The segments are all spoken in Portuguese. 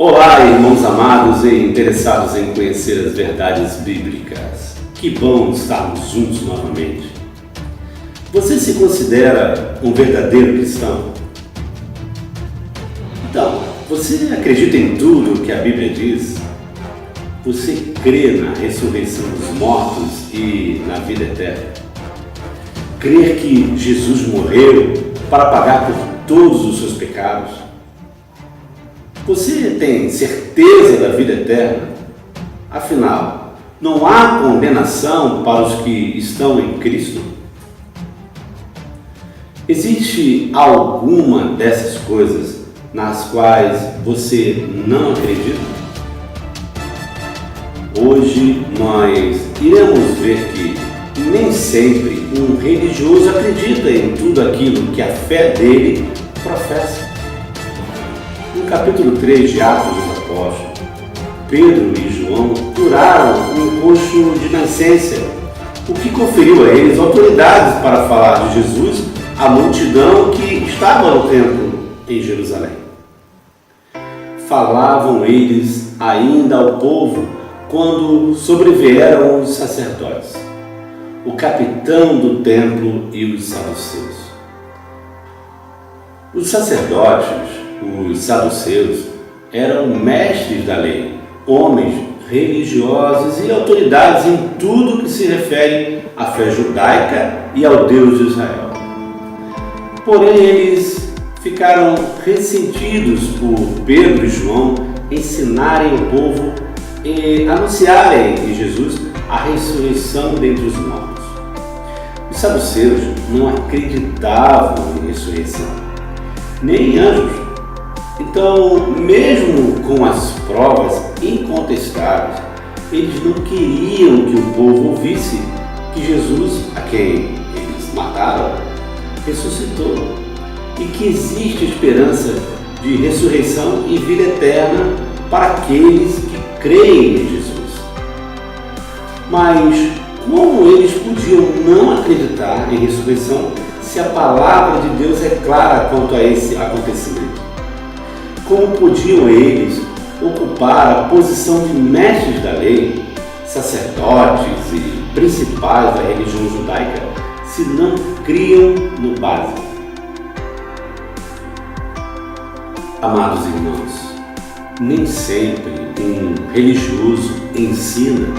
Olá, irmãos amados e interessados em conhecer as verdades bíblicas. Que bom estarmos juntos novamente. Você se considera um verdadeiro cristão? Então, você acredita em tudo que a Bíblia diz? Você crê na ressurreição dos mortos e na vida eterna? Crê que Jesus morreu para pagar por todos os seus pecados? Você tem certeza da vida eterna? Afinal, não há condenação para os que estão em Cristo? Existe alguma dessas coisas nas quais você não acredita? Hoje nós iremos ver que nem sempre um religioso acredita em tudo aquilo que a fé dele professa. No capítulo 3 de Atos dos Apóstolos, Pedro e João curaram um coxo de nascença, o que conferiu a eles autoridades para falar de Jesus à multidão que estava no templo em Jerusalém. Falavam eles ainda ao povo quando sobrevieram os sacerdotes, o capitão do templo e os saduceus. Os sacerdotes, os saduceus, eram mestres da lei, homens religiosos e autoridades em tudo que se refere à fé judaica e ao Deus de Israel. Porém, eles ficaram ressentidos por Pedro e João ensinarem o povo e anunciarem em Jesus a ressurreição dentre os mortos. Os saduceus não acreditavam em ressurreição, nem em anjos. Então, mesmo com as provas incontestáveis, eles não queriam que o povo ouvisse que Jesus, a quem eles mataram, ressuscitou e que existe esperança de ressurreição e vida eterna para aqueles que creem em Jesus. Mas como eles podiam não acreditar em ressurreição se a palavra de Deus é clara quanto a esse acontecimento? Como podiam eles ocupar a posição de mestres da lei, sacerdotes e principais da religião judaica, se não criam no básico? Amados irmãos, nem sempre um religioso ensina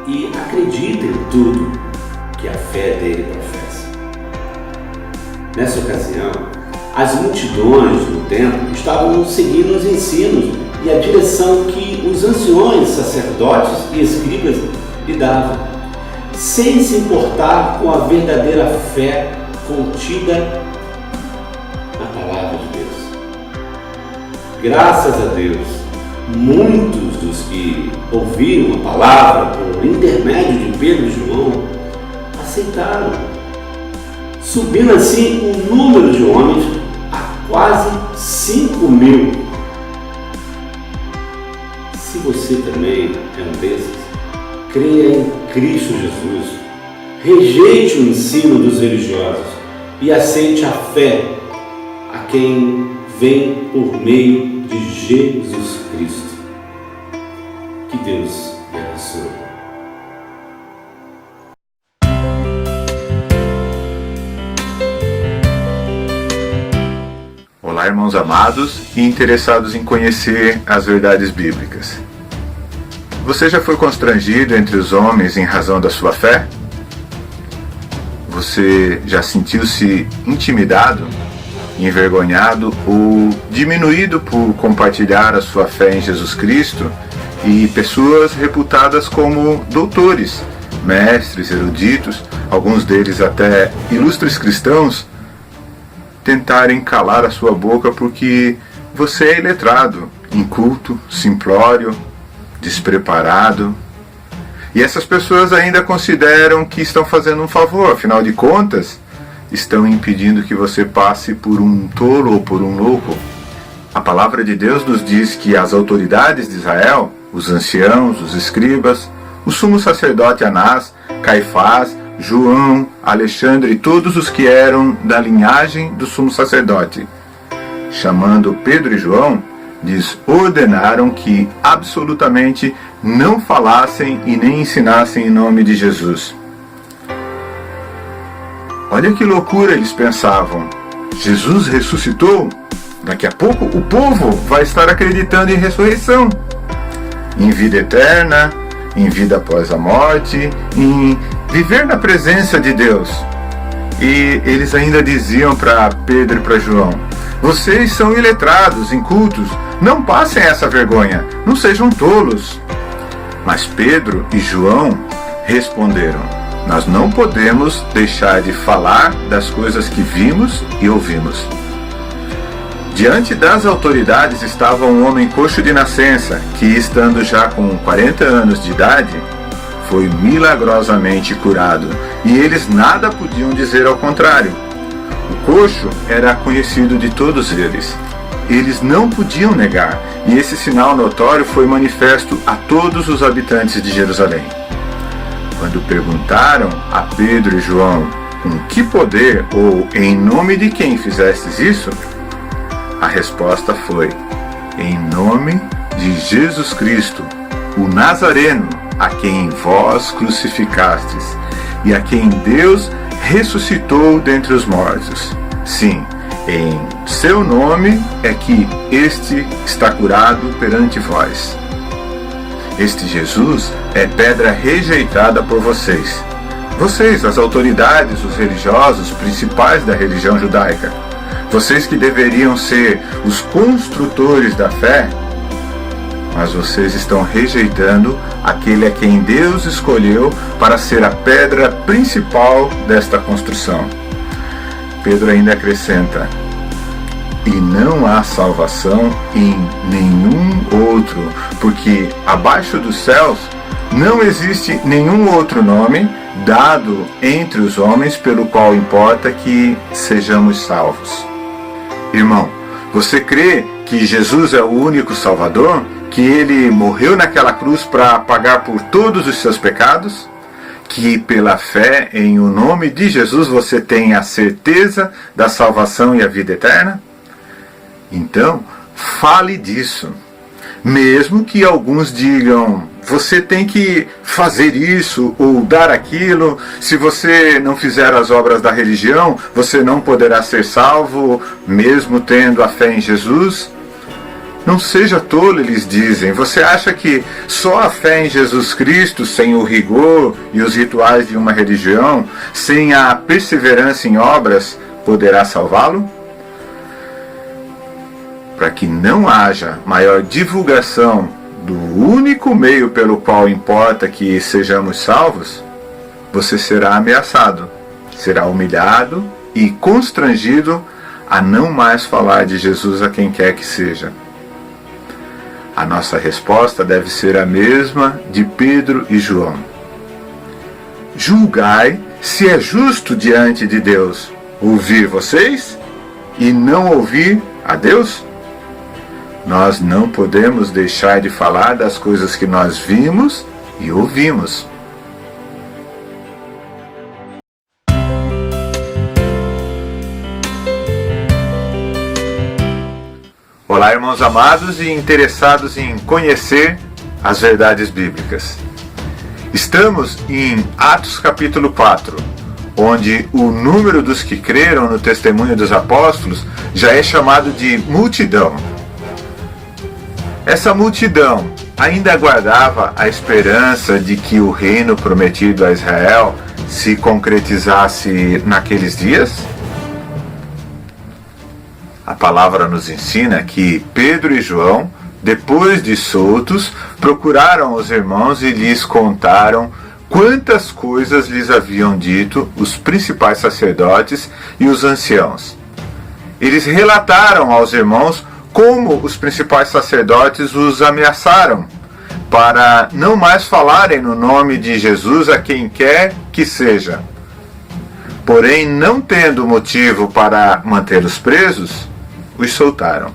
e acredita em tudo que a fé dele professa. Nessa ocasião, as multidões no templo estavam seguindo os ensinos e a direção que os anciões, sacerdotes e escribas lhe davam, sem se importar com a verdadeira fé contida na palavra de Deus. Graças a Deus, muitos dos que ouviram a palavra por intermédio de Pedro e João aceitaram, subindo assim o número de homens a quase 5.000. Se você também é um desses, creia em Cristo Jesus, rejeite o ensino dos religiosos e aceite a fé a quem vem por meio de Jesus Cristo. Que Deus lhe abençoe. Olá, irmãos amados e interessados em conhecer as verdades bíblicas. Você já foi constrangido entre os homens em razão da sua fé? Você já sentiu-se intimidado, envergonhado ou diminuído por compartilhar a sua fé em Jesus Cristo e pessoas reputadas como doutores, mestres, eruditos, alguns deles até ilustres cristãos, tentarem calar a sua boca porque você é iletrado, inculto, simplório, despreparado? E essas pessoas ainda consideram que estão fazendo um favor, afinal de contas, estão impedindo que você passe por um tolo ou por um louco. A palavra de Deus nos diz que as autoridades de Israel, os anciãos, os escribas, o sumo sacerdote Anás, Caifás, João, Alexandre e todos os que eram da linhagem do sumo sacerdote, chamando Pedro e João, lhes ordenaram que absolutamente não falassem e nem ensinassem em nome de Jesus. Olha que loucura, eles pensavam. Jesus ressuscitou? Daqui a pouco o povo vai estar acreditando em ressurreição, em vida eterna, em vida após a morte, em viver na presença de Deus. E eles ainda diziam para Pedro e para João: vocês são iletrados, incultos, não passem essa vergonha, não sejam tolos. Mas Pedro e João responderam: nós não podemos deixar de falar das coisas que vimos e ouvimos. Diante das autoridades estava um homem coxo de nascença, que, estando já com 40 anos de idade, foi milagrosamente curado, e eles nada podiam dizer ao contrário. O coxo era conhecido de todos eles. Eles não podiam negar, e esse sinal notório foi manifesto a todos os habitantes de Jerusalém. Quando perguntaram a Pedro e João com que poder ou em nome de quem fizestes isso, a resposta foi: em nome de Jesus Cristo, o Nazareno, a quem vós crucificastes e a quem Deus ressuscitou dentre os mortos. Sim, em seu nome é que este está curado perante vós. Este Jesus é pedra rejeitada por vocês. Vocês, as autoridades, os religiosos, principais da religião judaica. Vocês que deveriam ser os construtores da fé, mas vocês estão rejeitando aquele a quem Deus escolheu para ser a pedra principal desta construção. Pedro ainda acrescenta: e não há salvação em nenhum outro, porque abaixo dos céus não existe nenhum outro nome dado entre os homens pelo qual importa que sejamos salvos. Irmão, você crê que Jesus é o único Salvador? Que Ele morreu naquela cruz para pagar por todos os seus pecados? Que pela fé em o nome de Jesus você tem a certeza da salvação e a vida eterna? Então, fale disso. Mesmo que alguns digam: você tem que fazer isso ou dar aquilo, se você não fizer as obras da religião, você não poderá ser salvo, mesmo tendo a fé em Jesus. Não seja tolo, eles dizem. Você acha que só a fé em Jesus Cristo, sem o rigor e os rituais de uma religião, sem a perseverança em obras, poderá salvá-lo? Para que não haja maior divulgação do único meio pelo qual importa que sejamos salvos, você será ameaçado, será humilhado e constrangido a não mais falar de Jesus a quem quer que seja. A nossa resposta deve ser a mesma de Pedro e João. Julgai se é justo diante de Deus ouvir vocês e não ouvir a Deus? Nós não podemos deixar de falar das coisas que nós vimos e ouvimos. Olá, irmãos amados e interessados em conhecer as verdades bíblicas. Estamos em Atos capítulo 4, onde o número dos que creram no testemunho dos apóstolos já é chamado de multidão. Essa multidão ainda aguardava a esperança de que o reino prometido a Israel se concretizasse naqueles dias? A palavra nos ensina que Pedro e João, depois de soltos, procuraram os irmãos e lhes contaram quantas coisas lhes haviam dito os principais sacerdotes e os anciãos. Eles relataram aos irmãos como os principais sacerdotes os ameaçaram, para não mais falarem no nome de Jesus a quem quer que seja. Porém, não tendo motivo para mantê-los presos, os soltaram.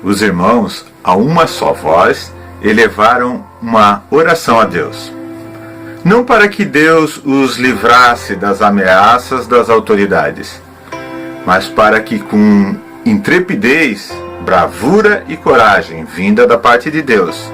Os irmãos, a uma só voz, elevaram uma oração a Deus. Não para que Deus os livrasse das ameaças das autoridades, mas para que com intrepidez, bravura e coragem vinda da parte de Deus,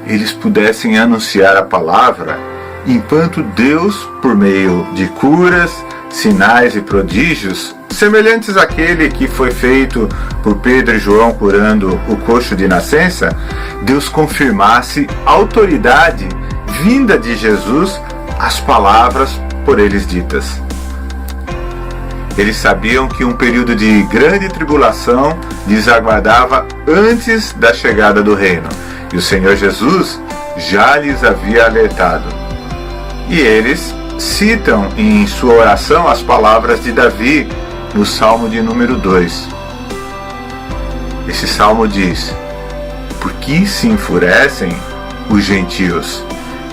eles pudessem anunciar a palavra, enquanto Deus, por meio de curas, sinais e prodígios, semelhantes àquele que foi feito por Pedro e João curando o coxo de nascença, Deus confirmasse autoridade vinda de Jesus às palavras por eles ditas. Eles sabiam que um período de grande tribulação lhes aguardava antes da chegada do reino, e o Senhor Jesus já lhes havia alertado. E eles citam em sua oração as palavras de Davi no Salmo de número 2. Esse salmo diz: por que se enfurecem os gentios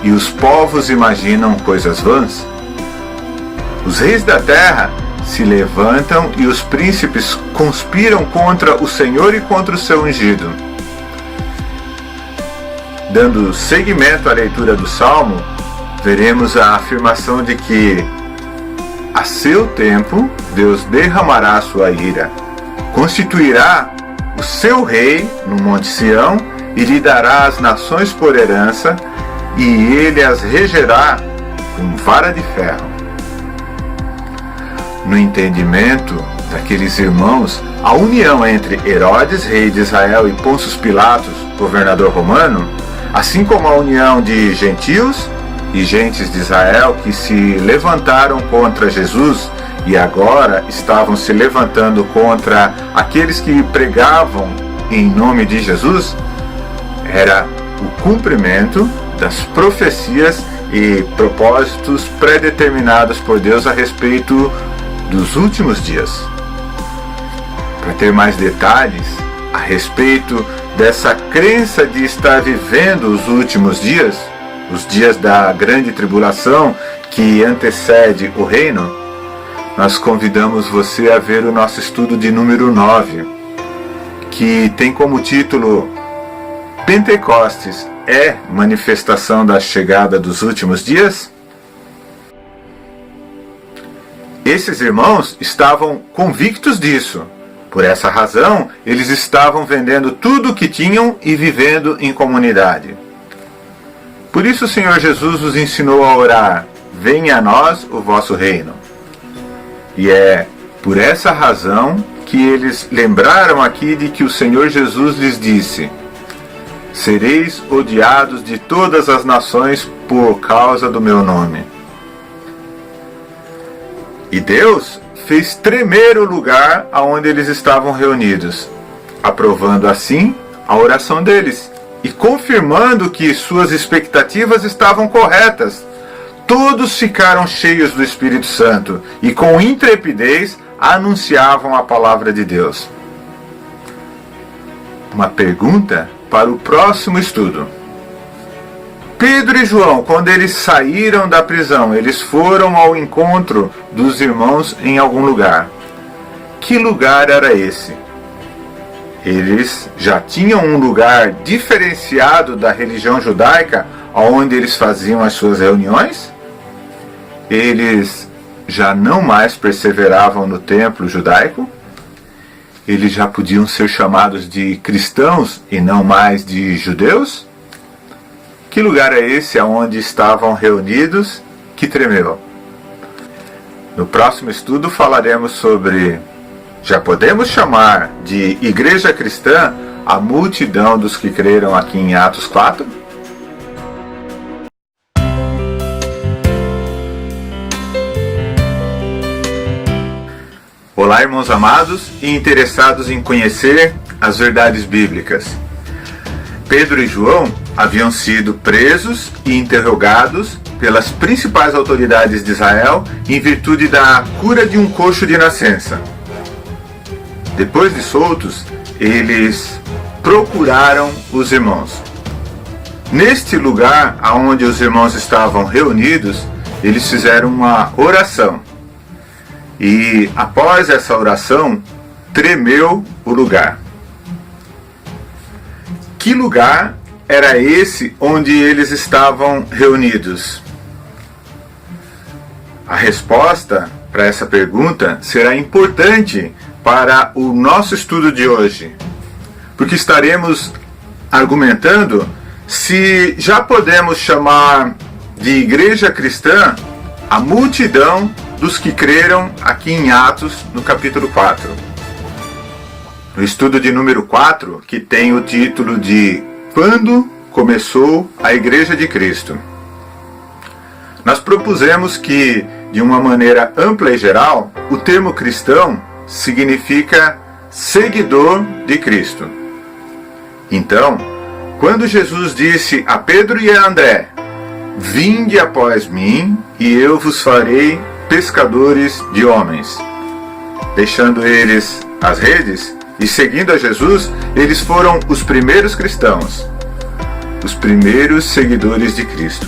e os povos imaginam coisas vãs? Os reis da terra se levantam e os príncipes conspiram contra o Senhor e contra o seu ungido. Dando seguimento à leitura do Salmo, veremos a afirmação de que, a seu tempo, Deus derramará a sua ira, constituirá o seu rei no Monte Sião e lhe dará as nações por herança, e ele as regerá com vara de ferro. No entendimento daqueles irmãos, a união entre Herodes, rei de Israel, e Pôncio Pilatos, governador romano, assim como a união de gentios e gentes de Israel que se levantaram contra Jesus e agora estavam se levantando contra aqueles que pregavam em nome de Jesus, era o cumprimento das profecias e propósitos predeterminados por Deus a respeito dos últimos dias. Para ter mais detalhes a respeito dessa crença de estar vivendo os últimos dias, os dias da grande tribulação que antecede o reino, nós convidamos você a ver o nosso estudo de número 9, que tem como título Pentecostes é manifestação da chegada dos últimos dias? Esses irmãos estavam convictos disso. Por essa razão, eles estavam vendendo tudo o que tinham e vivendo em comunidade. Por isso o Senhor Jesus os ensinou a orar: venha a nós o vosso reino. E é por essa razão que eles lembraram aqui de que o Senhor Jesus lhes disse: sereis odiados de todas as nações por causa do meu nome. E Deus fez tremer o lugar aonde eles estavam reunidos, aprovando assim a oração deles e confirmando que suas expectativas estavam corretas. Todos ficaram cheios do Espírito Santo e com intrepidez anunciavam a palavra de Deus. Uma pergunta para o próximo estudo. Pedro e João, quando eles saíram da prisão, eles foram ao encontro dos irmãos em algum lugar. Que lugar era esse? Eles já tinham um lugar diferenciado da religião judaica, onde eles faziam as suas reuniões? Eles já não mais perseveravam no templo judaico? Eles já podiam ser chamados de cristãos e não mais de judeus? Que lugar é esse aonde estavam reunidos que tremeu? No próximo estudo falaremos sobre: já podemos chamar de igreja cristã a multidão dos que creram aqui em Atos 4? Olá, irmãos amados e interessados em conhecer as verdades bíblicas. Pedro e João haviam sido presos e interrogados pelas principais autoridades de Israel em virtude da cura de um coxo de nascença. Depois de soltos, eles procuraram os irmãos. Neste lugar onde os irmãos estavam reunidos, eles fizeram uma oração. E após essa oração, tremeu o lugar. Que lugar era esse onde eles estavam reunidos? A resposta para essa pergunta será importante para o nosso estudo de hoje, porque estaremos argumentando se já podemos chamar de igreja cristã a multidão dos que creram aqui em Atos, no capítulo 4. No estudo de número 4, que tem o título de Quando começou a Igreja de Cristo, nós propusemos que, de uma maneira ampla e geral, o termo cristão significa seguidor de Cristo. Então, quando Jesus disse a Pedro e a André: "Vinde após mim, e eu vos farei pescadores de homens", deixando eles as redes e seguindo a Jesus, eles foram os primeiros cristãos, os primeiros seguidores de Cristo.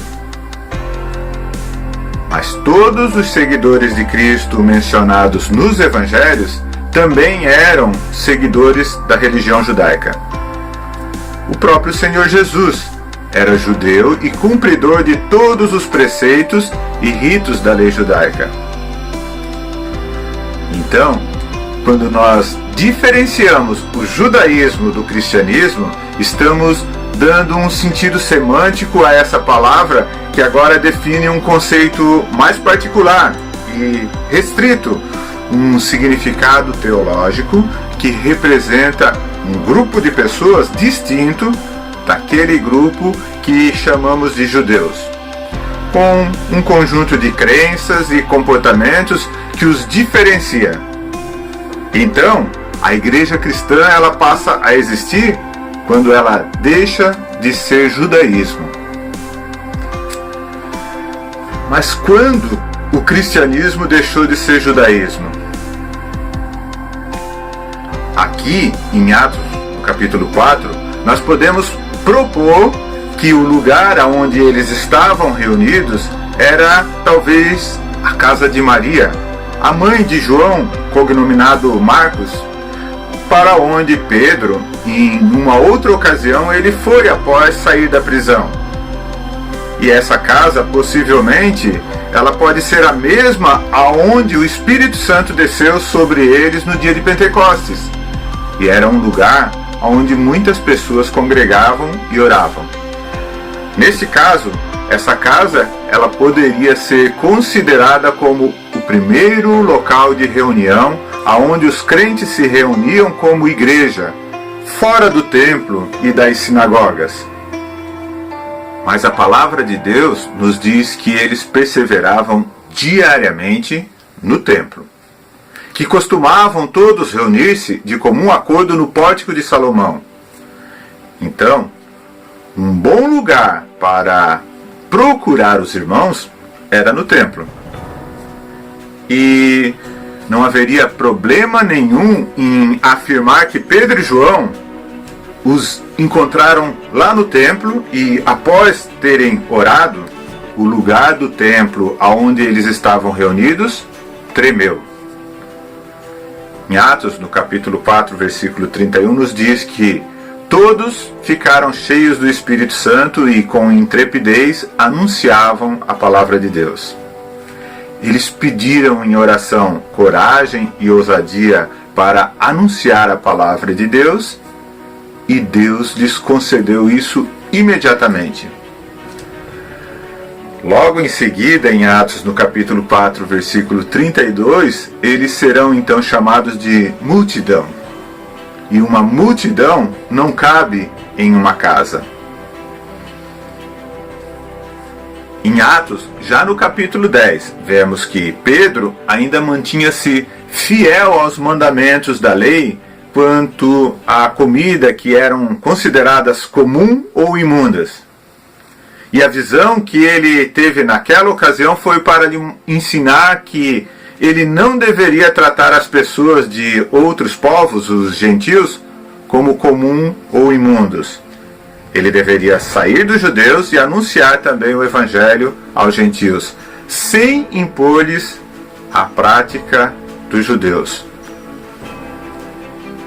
Mas todos os seguidores de Cristo mencionados nos evangelhos também eram seguidores da religião judaica. O próprio Senhor Jesus era judeu e cumpridor de todos os preceitos e ritos da lei judaica. Então, quando nós diferenciamos o judaísmo do cristianismo, estamos dando um sentido semântico a essa palavra, que agora define um conceito mais particular e restrito, um significado teológico que representa um grupo de pessoas distinto daquele grupo que chamamos de judeus, com um conjunto de crenças e comportamentos que os diferencia. Então, a igreja cristã ela passa a existir quando ela deixa de ser judaísmo. Mas quando o cristianismo deixou de ser judaísmo? Aqui, em Atos, no capítulo 4, nós podemos propor que o lugar onde eles estavam reunidos era talvez a casa de Maria, a mãe de João, cognominado Marcos, para onde Pedro, em uma outra ocasião, ele foi após sair da prisão. E essa casa, possivelmente, ela pode ser a mesma aonde o Espírito Santo desceu sobre eles no dia de Pentecostes. E era um lugar onde muitas pessoas congregavam e oravam. Nesse caso, essa casa, ela poderia ser considerada como o primeiro local de reunião aonde os crentes se reuniam como igreja, fora do templo e das sinagogas. Mas a palavra de Deus nos diz que eles perseveravam diariamente no templo, que costumavam todos reunir-se de comum acordo no pórtico de Salomão. Então, um bom lugar para procurar os irmãos era no templo. E não haveria problema nenhum em afirmar que Pedro e João os encontraram lá no templo e, após terem orado, o lugar do templo aonde eles estavam reunidos tremeu. Em Atos, no capítulo 4, versículo 31, nos diz que todos ficaram cheios do Espírito Santo e com intrepidez anunciavam a palavra de Deus. Eles pediram em oração coragem e ousadia para anunciar a palavra de Deus, e Deus lhes concedeu isso imediatamente. Logo em seguida, em Atos, no capítulo 4, versículo 32, eles serão então chamados de multidão. E uma multidão não cabe em uma casa. Em Atos, já no capítulo 10, vemos que Pedro ainda mantinha-se fiel aos mandamentos da lei quanto à comida que eram consideradas comum ou imundas. E a visão que ele teve naquela ocasião foi para lhe ensinar que ele não deveria tratar as pessoas de outros povos, os gentios, como comum ou imundos. Ele deveria sair dos judeus e anunciar também o evangelho aos gentios, sem impor-lhes a prática dos judeus.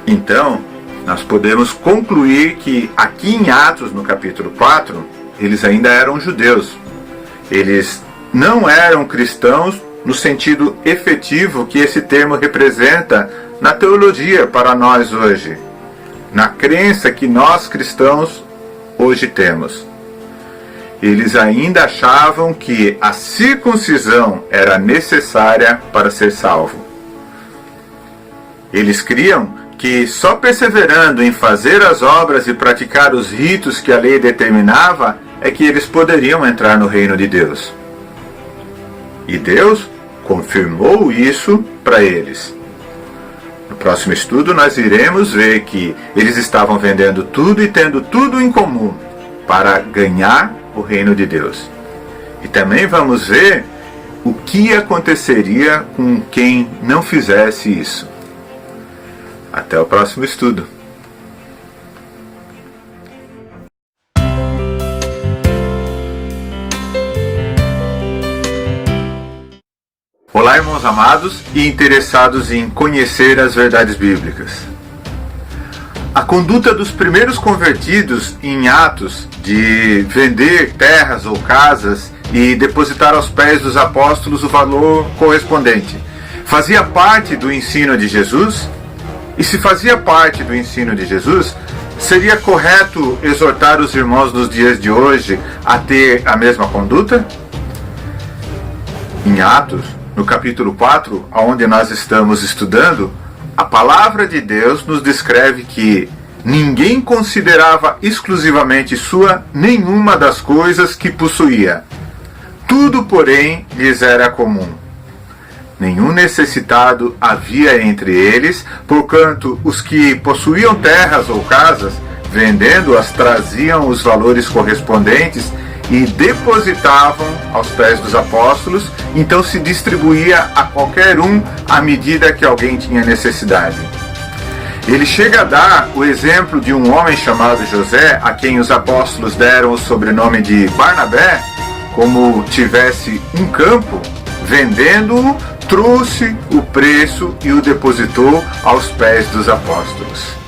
Então, nós podemos concluir que aqui em Atos, no capítulo 4, eles ainda eram judeus. Eles não eram cristãos no sentido efetivo que esse termo representa na teologia para nós hoje, na crença que nós cristãos hoje temos. Eles ainda achavam que a circuncisão era necessária para ser salvo. Eles criam que só perseverando em fazer as obras e praticar os ritos que a lei determinava é que eles poderiam entrar no reino de Deus. E Deus confirmou isso para eles. No próximo estudo nós iremos ver que eles estavam vendendo tudo e tendo tudo em comum para ganhar o reino de Deus. E também vamos ver o que aconteceria com quem não fizesse isso. Até o próximo estudo. Olá, irmãos amados e interessados em conhecer as verdades bíblicas. A conduta dos primeiros convertidos em Atos de vender terras ou casas e depositar aos pés dos apóstolos o valor correspondente fazia parte do ensino de Jesus? E se fazia parte do ensino de Jesus, seria correto exortar os irmãos nos dias de hoje a ter a mesma conduta? Em Atos, no capítulo 4, onde nós estamos estudando, a palavra de Deus nos descreve que ninguém considerava exclusivamente sua nenhuma das coisas que possuía. Tudo, porém, lhes era comum. Nenhum necessitado havia entre eles, porquanto os que possuíam terras ou casas, vendendo-as, traziam os valores correspondentes e depositavam aos pés dos apóstolos, então se distribuía a qualquer um à medida que alguém tinha necessidade. Ele chega a dar o exemplo de um homem chamado José, a quem os apóstolos deram o sobrenome de Barnabé, como tivesse um campo, vendendo-o, trouxe o preço e o depositou aos pés dos apóstolos.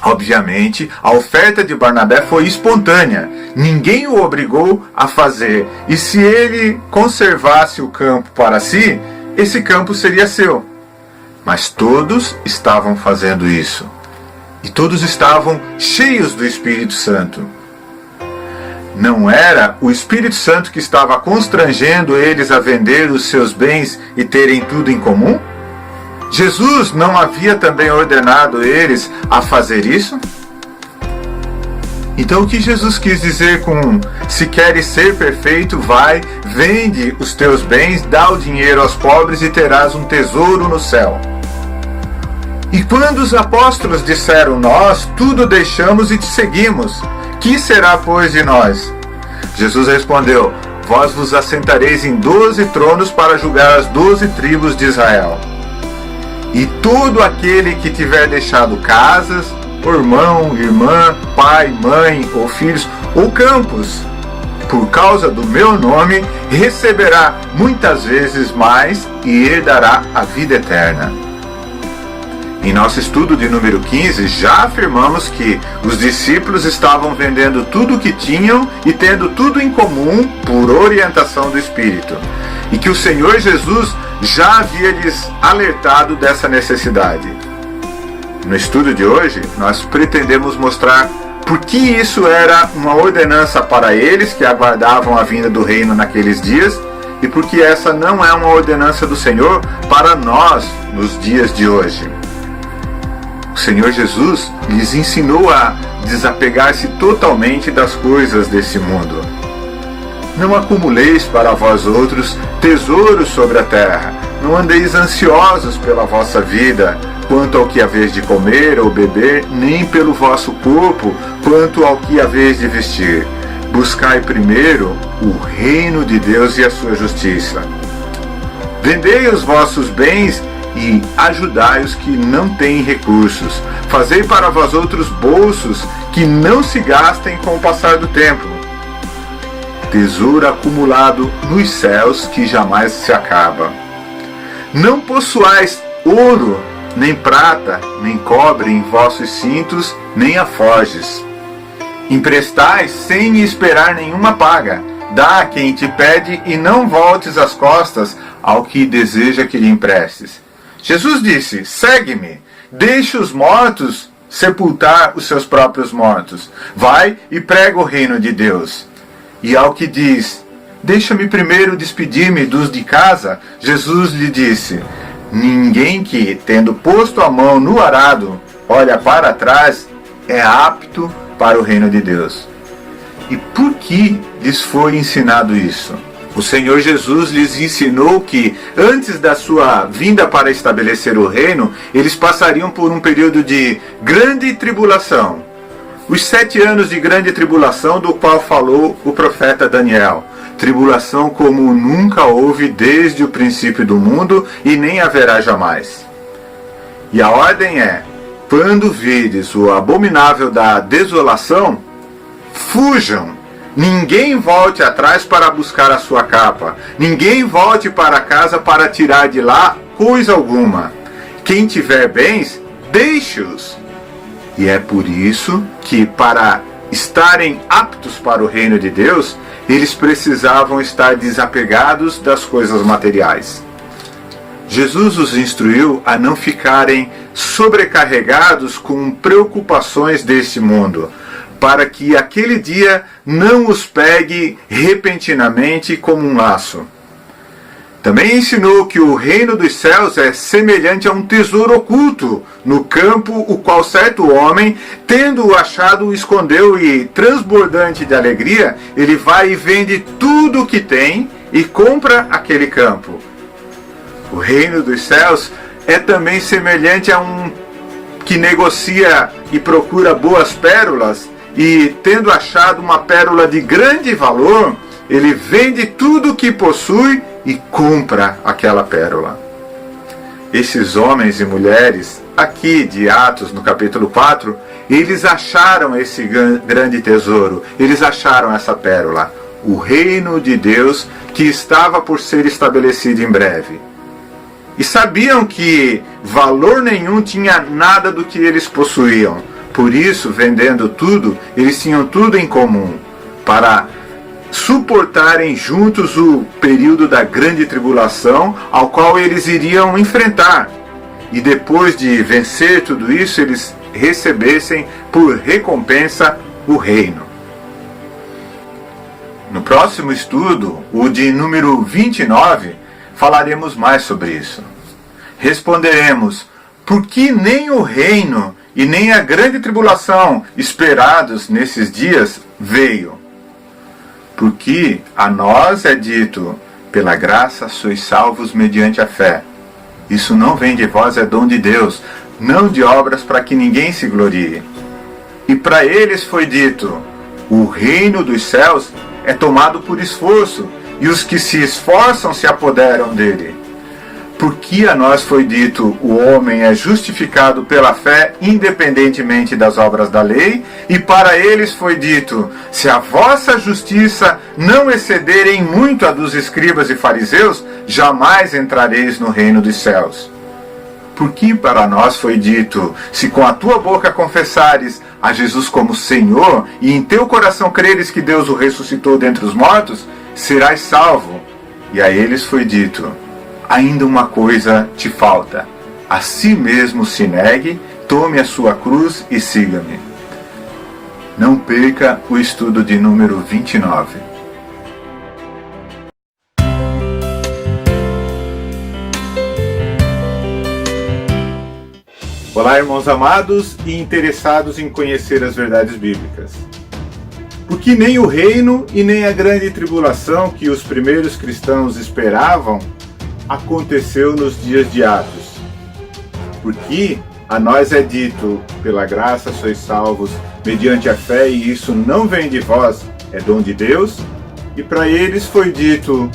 Obviamente, a oferta de Barnabé foi espontânea. Ninguém o obrigou a fazer. E se ele conservasse o campo para si, esse campo seria seu. Mas todos estavam fazendo isso. E todos estavam cheios do Espírito Santo. Não era o Espírito Santo que estava constrangendo eles a vender os seus bens e terem tudo em comum? Jesus não havia também ordenado eles a fazer isso? Então o que Jesus quis dizer com se queres ser perfeito, vai, vende os teus bens, dá o dinheiro aos pobres e terás um tesouro no céu? E quando os apóstolos disseram, nós tudo deixamos e te seguimos, que será, pois, de nós? Jesus respondeu, vós vos assentareis em 12 tronos para julgar as 12 tribos de Israel. E todo aquele que tiver deixado casas, irmão, irmã, pai, mãe, ou filhos, ou campos, por causa do meu nome, receberá muitas vezes mais e herdará a vida eterna. Em nosso estudo de número 15, já afirmamos que os discípulos estavam vendendo tudo o que tinham e tendo tudo em comum por orientação do Espírito. E que o Senhor Jesus já havia lhes alertado dessa necessidade. No estudo de hoje, nós pretendemos mostrar por que isso era uma ordenança para eles que aguardavam a vinda do reino naqueles dias e por que essa não é uma ordenança do Senhor para nós nos dias de hoje. O Senhor Jesus lhes ensinou a desapegar-se totalmente das coisas desse mundo. Não acumuleis para vós outros tesouros sobre a terra. Não andeis ansiosos pela vossa vida, quanto ao que haveis de comer ou beber, nem pelo vosso corpo, quanto ao que haveis de vestir. Buscai primeiro o reino de Deus e a sua justiça. Vendei os vossos bens e ajudai os que não têm recursos. Fazei para vós outros bolsos que não se gastem com o passar do tempo. Tesouro acumulado nos céus que jamais se acaba. Não possuais ouro, nem prata, nem cobre em vossos cintos, nem alforjes. Emprestais sem esperar nenhuma paga. Dá a quem te pede e não voltes as costas ao que deseja que lhe emprestes. Jesus disse: segue-me, deixe os mortos sepultar os seus próprios mortos. Vai e prega o reino de Deus. E ao que diz: deixa-me primeiro despedir-me dos de casa, Jesus lhe disse: ninguém que, tendo posto a mão no arado, olha para trás, é apto para o reino de Deus. E por que lhes foi ensinado isso? O Senhor Jesus lhes ensinou que, antes da sua vinda para estabelecer o reino, eles passariam por um período de grande tribulação. Os 7 anos de grande tribulação do qual falou o profeta Daniel. Tribulação como nunca houve desde o princípio do mundo e nem haverá jamais. E a ordem é: quando vides o abominável da desolação, fujam. Ninguém volte atrás para buscar a sua capa. Ninguém volte para casa para tirar de lá coisa alguma. Quem tiver bens, deixe-os. E é por isso que, para estarem aptos para o reino de Deus, eles precisavam estar desapegados das coisas materiais. Jesus os instruiu a não ficarem sobrecarregados com preocupações deste mundo, para que aquele dia não os pegue repentinamente como um laço. Também ensinou que o reino dos céus é semelhante a um tesouro oculto no campo, o qual certo homem, tendo-o achado, o escondeu e, transbordante de alegria, ele vai e vende tudo o que tem e compra aquele campo. O reino dos céus é também semelhante a um que negocia e procura boas pérolas, e, tendo achado uma pérola de grande valor, ele vende tudo o que possui e compra aquela pérola. Esses homens e mulheres, aqui de Atos, no capítulo 4, eles acharam esse grande tesouro, eles acharam essa pérola, o reino de Deus que estava por ser estabelecido em breve. E sabiam que valor nenhum tinha nada do que eles possuíam. Por isso, vendendo tudo, eles tinham tudo em comum, para suportarem juntos o período da grande tribulação, ao qual eles iriam enfrentar. E depois de vencer tudo isso, eles recebessem por recompensa o reino. No próximo estudo, o de número 29, falaremos mais sobre isso. Responderemos: por que nem o reino e nem a grande tribulação esperados nesses dias veio? Porque a nós é dito: pela graça sois salvos mediante a fé. Isso não vem de vós, é dom de Deus, não de obras, para que ninguém se glorie. E para eles foi dito: o reino dos céus é tomado por esforço, e os que se esforçam se apoderam dele. Porque a nós foi dito: o homem é justificado pela fé, independentemente das obras da lei, e para eles foi dito: se a vossa justiça não exceder em muito a dos escribas e fariseus, jamais entrareis no reino dos céus. Porque para nós foi dito: se com a tua boca confessares a Jesus como Senhor, e em teu coração creres que Deus o ressuscitou dentre os mortos, serás salvo. E a eles foi dito: ainda uma coisa te falta. A si mesmo se negue, tome a sua cruz e siga-me. Não perca o estudo de número 29. Olá, irmãos amados e interessados em conhecer as verdades bíblicas. Porque nem o reino e nem a grande tribulação que os primeiros cristãos esperavam aconteceu nos dias de Atos. Porque a nós é dito: pela graça sois salvos mediante a fé, e isso não vem de vós, é dom de Deus. E para eles foi dito: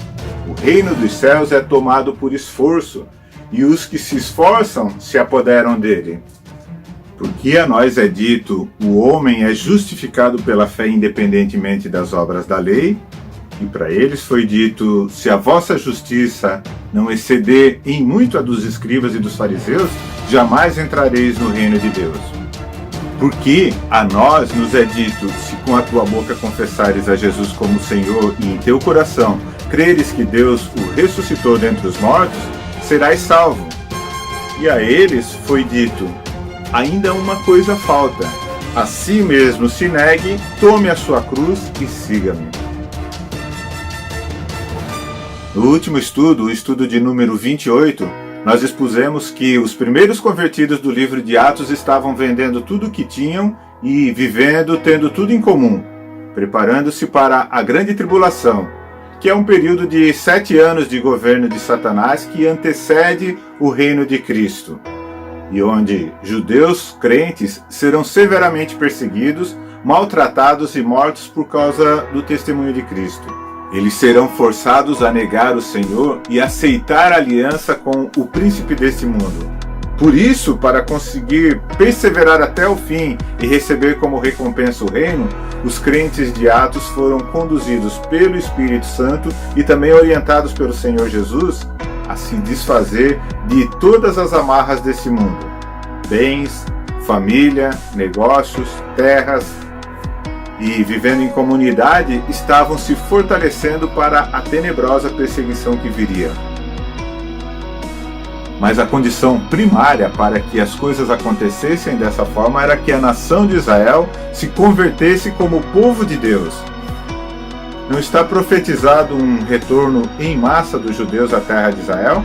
o reino dos céus é tomado por esforço, e os que se esforçam se apoderam dele. Porque a nós é dito: o homem é justificado pela fé independentemente das obras da lei. E para eles foi dito: se a vossa justiça não exceder em muito a dos escribas e dos fariseus, jamais entrareis no reino de Deus. Porque a nós nos é dito: se com a tua boca confessares a Jesus como Senhor, e em teu coração creres que Deus o ressuscitou dentre os mortos, serás salvo. E a eles foi dito: ainda uma coisa falta. A si mesmo se negue, tome a sua cruz e siga-me. No último estudo, o estudo de número 28, nós expusemos que os primeiros convertidos do livro de Atos estavam vendendo tudo o que tinham e vivendo, tendo tudo em comum, preparando-se para a grande tribulação, que é um período de 7 anos de governo de Satanás que antecede o reino de Cristo, e onde judeus crentes serão severamente perseguidos, maltratados e mortos por causa do testemunho de Cristo. Eles serão forçados a negar o Senhor e aceitar a aliança com o príncipe deste mundo. Por isso, para conseguir perseverar até o fim e receber como recompensa o reino, os crentes de Atos foram conduzidos pelo Espírito Santo e também orientados pelo Senhor Jesus a se desfazer de todas as amarras desse mundo: bens, família, negócios, terras. E, vivendo em comunidade, estavam se fortalecendo para a tenebrosa perseguição que viria. Mas a condição primária para que as coisas acontecessem dessa forma era que a nação de Israel se convertesse como povo de Deus. Não está profetizado um retorno em massa dos judeus à terra de Israel?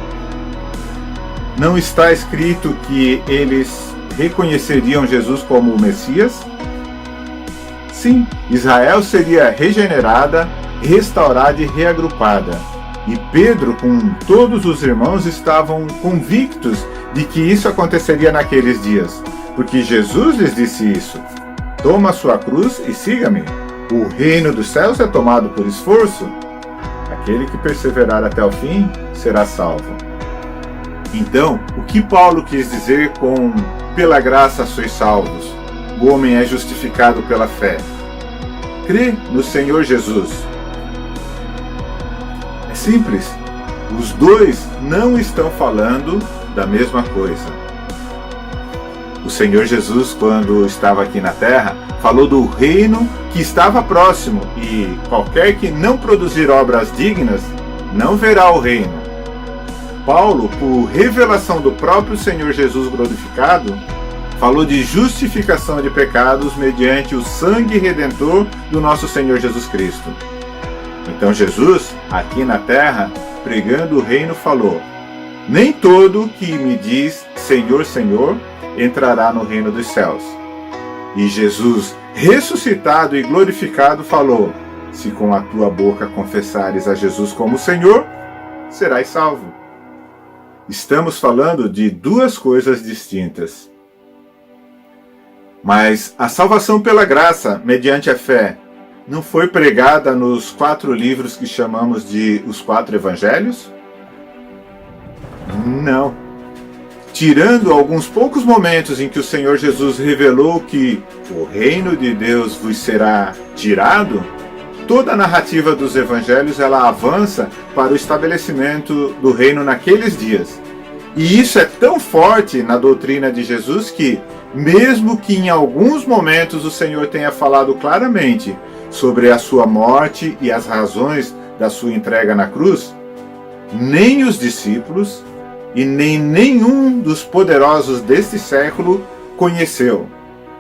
Não está escrito que eles reconheceriam Jesus como o Messias? Sim, Israel seria regenerada, restaurada e reagrupada. E Pedro, com todos os irmãos, estavam convictos de que isso aconteceria naqueles dias, porque Jesus lhes disse isso: toma a sua cruz e siga-me. O reino dos céus é tomado por esforço. Aquele que perseverar até o fim será salvo. Então, o que Paulo quis dizer com pela graça sois salvos? O homem é justificado pela fé. Crê no Senhor Jesus. É simples. Os dois não estão falando da mesma coisa. O Senhor Jesus, quando estava aqui na terra, falou do reino que estava próximo e qualquer que não produzir obras dignas não verá o reino. Paulo, por revelação do próprio Senhor Jesus glorificado, falou de justificação de pecados mediante o sangue redentor do nosso Senhor Jesus Cristo. Então Jesus, aqui na terra, pregando o reino, falou: nem todo que me diz Senhor, Senhor, entrará no reino dos céus. E Jesus, ressuscitado e glorificado, falou: se com a tua boca confessares a Jesus como Senhor, serás salvo. Estamos falando de duas coisas distintas. Mas a salvação pela graça, mediante a fé, não foi pregada nos 4 livros que chamamos de os 4 evangelhos? Não. Tirando alguns poucos momentos em que o Senhor Jesus revelou que o reino de Deus vos será tirado, toda a narrativa dos evangelhos ela avança para o estabelecimento do reino naqueles dias. E isso é tão forte na doutrina de Jesus que, mesmo que em alguns momentos o Senhor tenha falado claramente sobre a sua morte e as razões da sua entrega na cruz, nem os discípulos e nem nenhum dos poderosos deste século conheceu,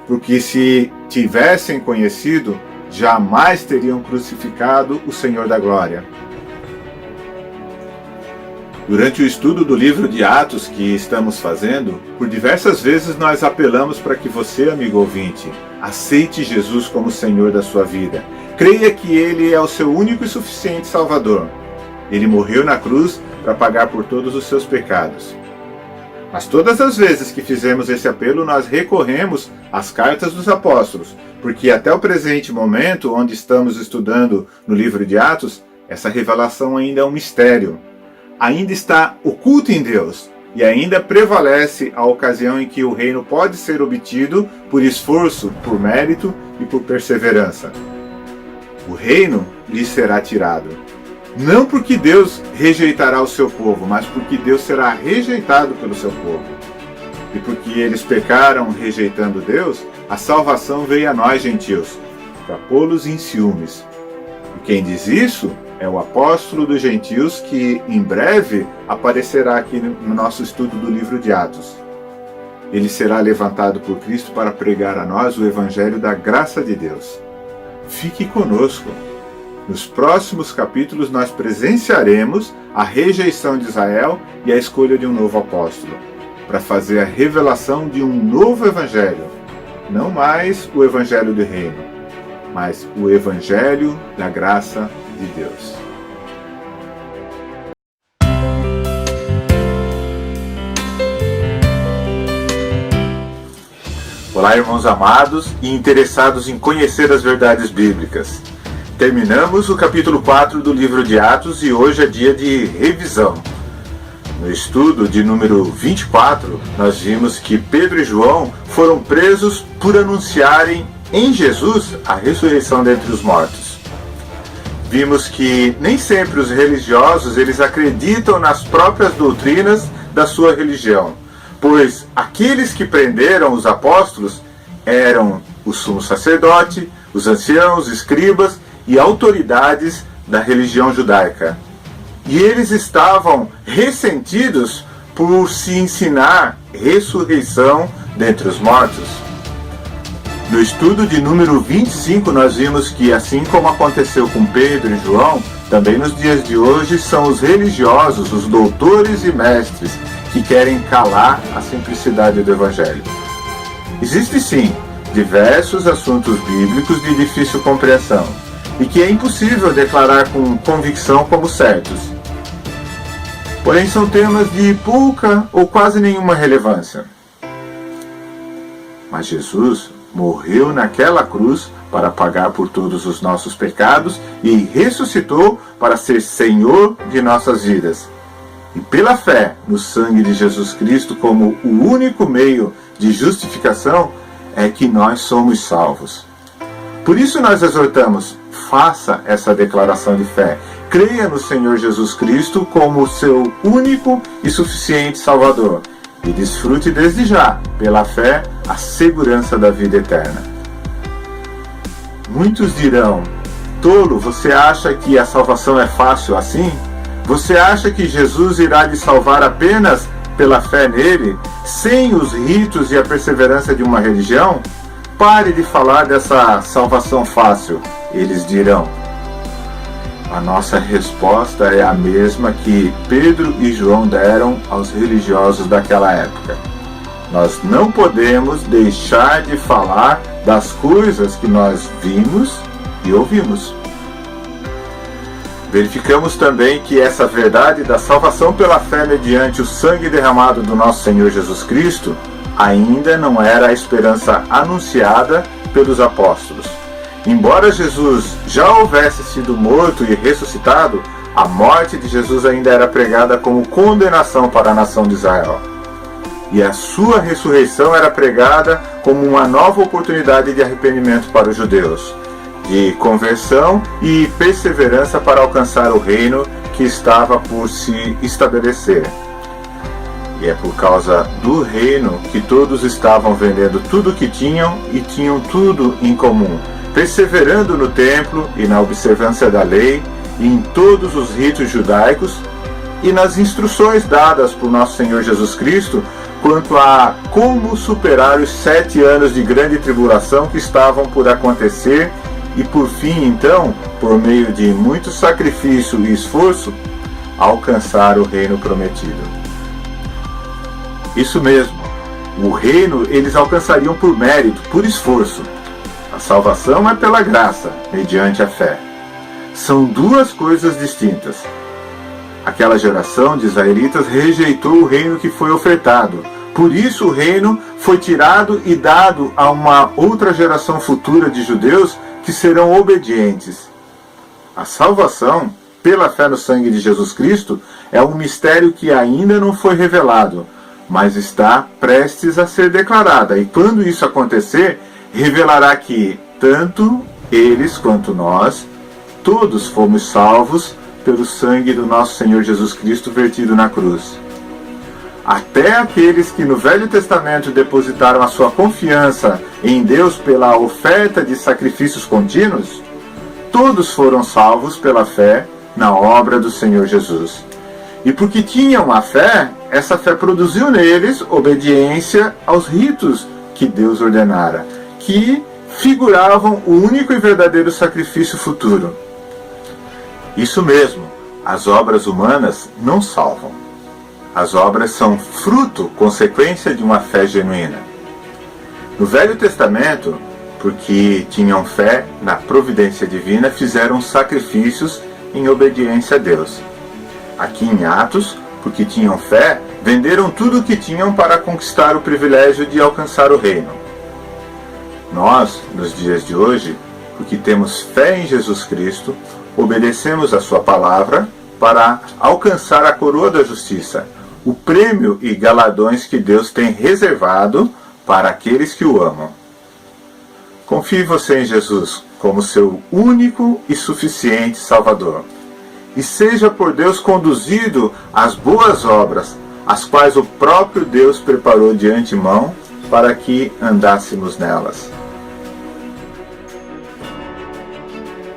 porque se tivessem conhecido, jamais teriam crucificado o Senhor da Glória. Durante o estudo do livro de Atos que estamos fazendo, por diversas vezes nós apelamos para que você, amigo ouvinte, aceite Jesus como Senhor da sua vida. Creia que Ele é o seu único e suficiente Salvador. Ele morreu na cruz para pagar por todos os seus pecados. Mas todas as vezes que fizemos esse apelo, nós recorremos às cartas dos apóstolos, porque até o presente momento, onde estamos estudando no livro de Atos, essa revelação ainda é um mistério. Ainda está oculto em Deus, e ainda prevalece a ocasião em que o reino pode ser obtido por esforço, por mérito e por perseverança. O reino lhe será tirado. Não porque Deus rejeitará o seu povo, mas porque Deus será rejeitado pelo seu povo. E porque eles pecaram rejeitando Deus, a salvação veio a nós, gentios, para pô-los em ciúmes. E quem diz isso é o apóstolo dos gentios que em breve aparecerá aqui no nosso estudo do livro de Atos. Ele será levantado por Cristo para pregar a nós o evangelho da graça de Deus. Fique conosco. Nos próximos capítulos nós presenciaremos a rejeição de Israel e a escolha de um novo apóstolo, para fazer a revelação de um novo evangelho, não mais o evangelho do reino, mas o evangelho da graça de Deus. Olá, irmãos amados e interessados em conhecer as verdades bíblicas. Terminamos o capítulo 4 do livro de Atos e hoje é dia de revisão. No estudo de número 24, nós vimos que Pedro e João foram presos por anunciarem em Jesus a ressurreição dentre os mortos. Vimos que nem sempre os religiosos eles acreditam nas próprias doutrinas da sua religião, pois aqueles que prenderam os apóstolos eram o sumo sacerdote, os anciãos, escribas e autoridades da religião judaica. E eles estavam ressentidos por se ensinar ressurreição dentre os mortos. No estudo de número 25, nós vimos que, assim como aconteceu com Pedro e João, também nos dias de hoje são os religiosos, os doutores e mestres, que querem calar a simplicidade do Evangelho. Existem sim diversos assuntos bíblicos de difícil compreensão, e que é impossível declarar com convicção como certos. Porém, são temas de pouca ou quase nenhuma relevância. Mas Jesus morreu naquela cruz para pagar por todos os nossos pecados e ressuscitou para ser Senhor de nossas vidas. E pela fé no sangue de Jesus Cristo como o único meio de justificação é que nós somos salvos. Por isso nós exortamos: faça essa declaração de fé. Creia no Senhor Jesus Cristo como seu único e suficiente Salvador. E desfrute desde já, pela fé, a segurança da vida eterna. Muitos dirão: tolo, você acha que a salvação é fácil assim? Você acha que Jesus irá lhe salvar apenas pela fé nele, sem os ritos e a perseverança de uma religião? Pare de falar dessa salvação fácil, eles dirão. A nossa resposta é a mesma que Pedro e João deram aos religiosos daquela época. Nós não podemos deixar de falar das coisas que nós vimos e ouvimos. Verificamos também que essa verdade da salvação pela fé mediante o sangue derramado do nosso Senhor Jesus Cristo ainda não era a esperança anunciada pelos apóstolos. Embora Jesus já houvesse sido morto e ressuscitado, a morte de Jesus ainda era pregada como condenação para a nação de Israel. E a sua ressurreição era pregada como uma nova oportunidade de arrependimento para os judeus, de conversão e perseverança para alcançar o reino que estava por se estabelecer. E é por causa do reino que todos estavam vendendo tudo o que tinham e tinham tudo em comum, perseverando no templo e na observância da lei e em todos os ritos judaicos e nas instruções dadas por nosso Senhor Jesus Cristo quanto a como superar os 7 anos de grande tribulação que estavam por acontecer e por fim, então, por meio de muito sacrifício e esforço, alcançar o reino prometido. Isso mesmo, o reino eles alcançariam por mérito, por esforço. A salvação é pela graça, mediante a fé. São duas coisas distintas. Aquela geração de israelitas rejeitou o reino que foi ofertado. Por isso o reino foi tirado e dado a uma outra geração futura de judeus que serão obedientes. A salvação, pela fé no sangue de Jesus Cristo, é um mistério que ainda não foi revelado, mas está prestes a ser declarada. E quando isso acontecer, revelará que tanto eles quanto nós, todos fomos salvos pelo sangue do nosso Senhor Jesus Cristo vertido na cruz. Até aqueles que no Velho Testamento depositaram a sua confiança em Deus pela oferta de sacrifícios contínuos, todos foram salvos pela fé na obra do Senhor Jesus. E porque tinham a fé, essa fé produziu neles obediência aos ritos que Deus ordenara, que figuravam o único e verdadeiro sacrifício futuro. Isso mesmo, as obras humanas não salvam. As obras são fruto, consequência de uma fé genuína. No Velho Testamento, porque tinham fé na providência divina, fizeram sacrifícios em obediência a Deus. Aqui em Atos, porque tinham fé, venderam tudo o que tinham para conquistar o privilégio de alcançar o reino. Nós, nos dias de hoje, porque temos fé em Jesus Cristo, obedecemos a sua palavra para alcançar a coroa da justiça, o prêmio e galardões que Deus tem reservado para aqueles que o amam. Confie você em Jesus como seu único e suficiente Salvador. E seja por Deus conduzido às boas obras, as quais o próprio Deus preparou de antemão para que andássemos nelas.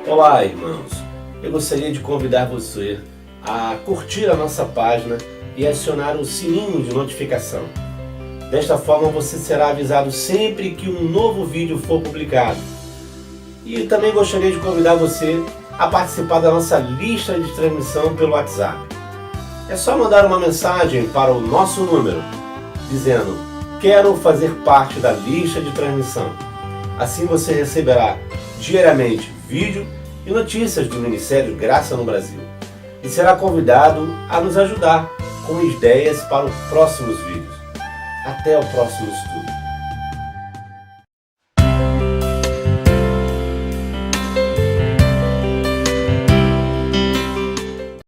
Olá, irmãos. Eu gostaria de convidar você a curtir a nossa página e acionar o sininho de notificação. Desta forma você será avisado sempre que um novo vídeo for publicado. E também gostaria de convidar você a participar da nossa lista de transmissão pelo WhatsApp. É só mandar uma mensagem para o nosso número, dizendo: quero fazer parte da lista de transmissão. Assim você receberá diariamente vídeo e notícias do Ministério Graça no Brasil. E será convidado a nos ajudar com ideias para os próximos vídeos. Até o próximo estudo.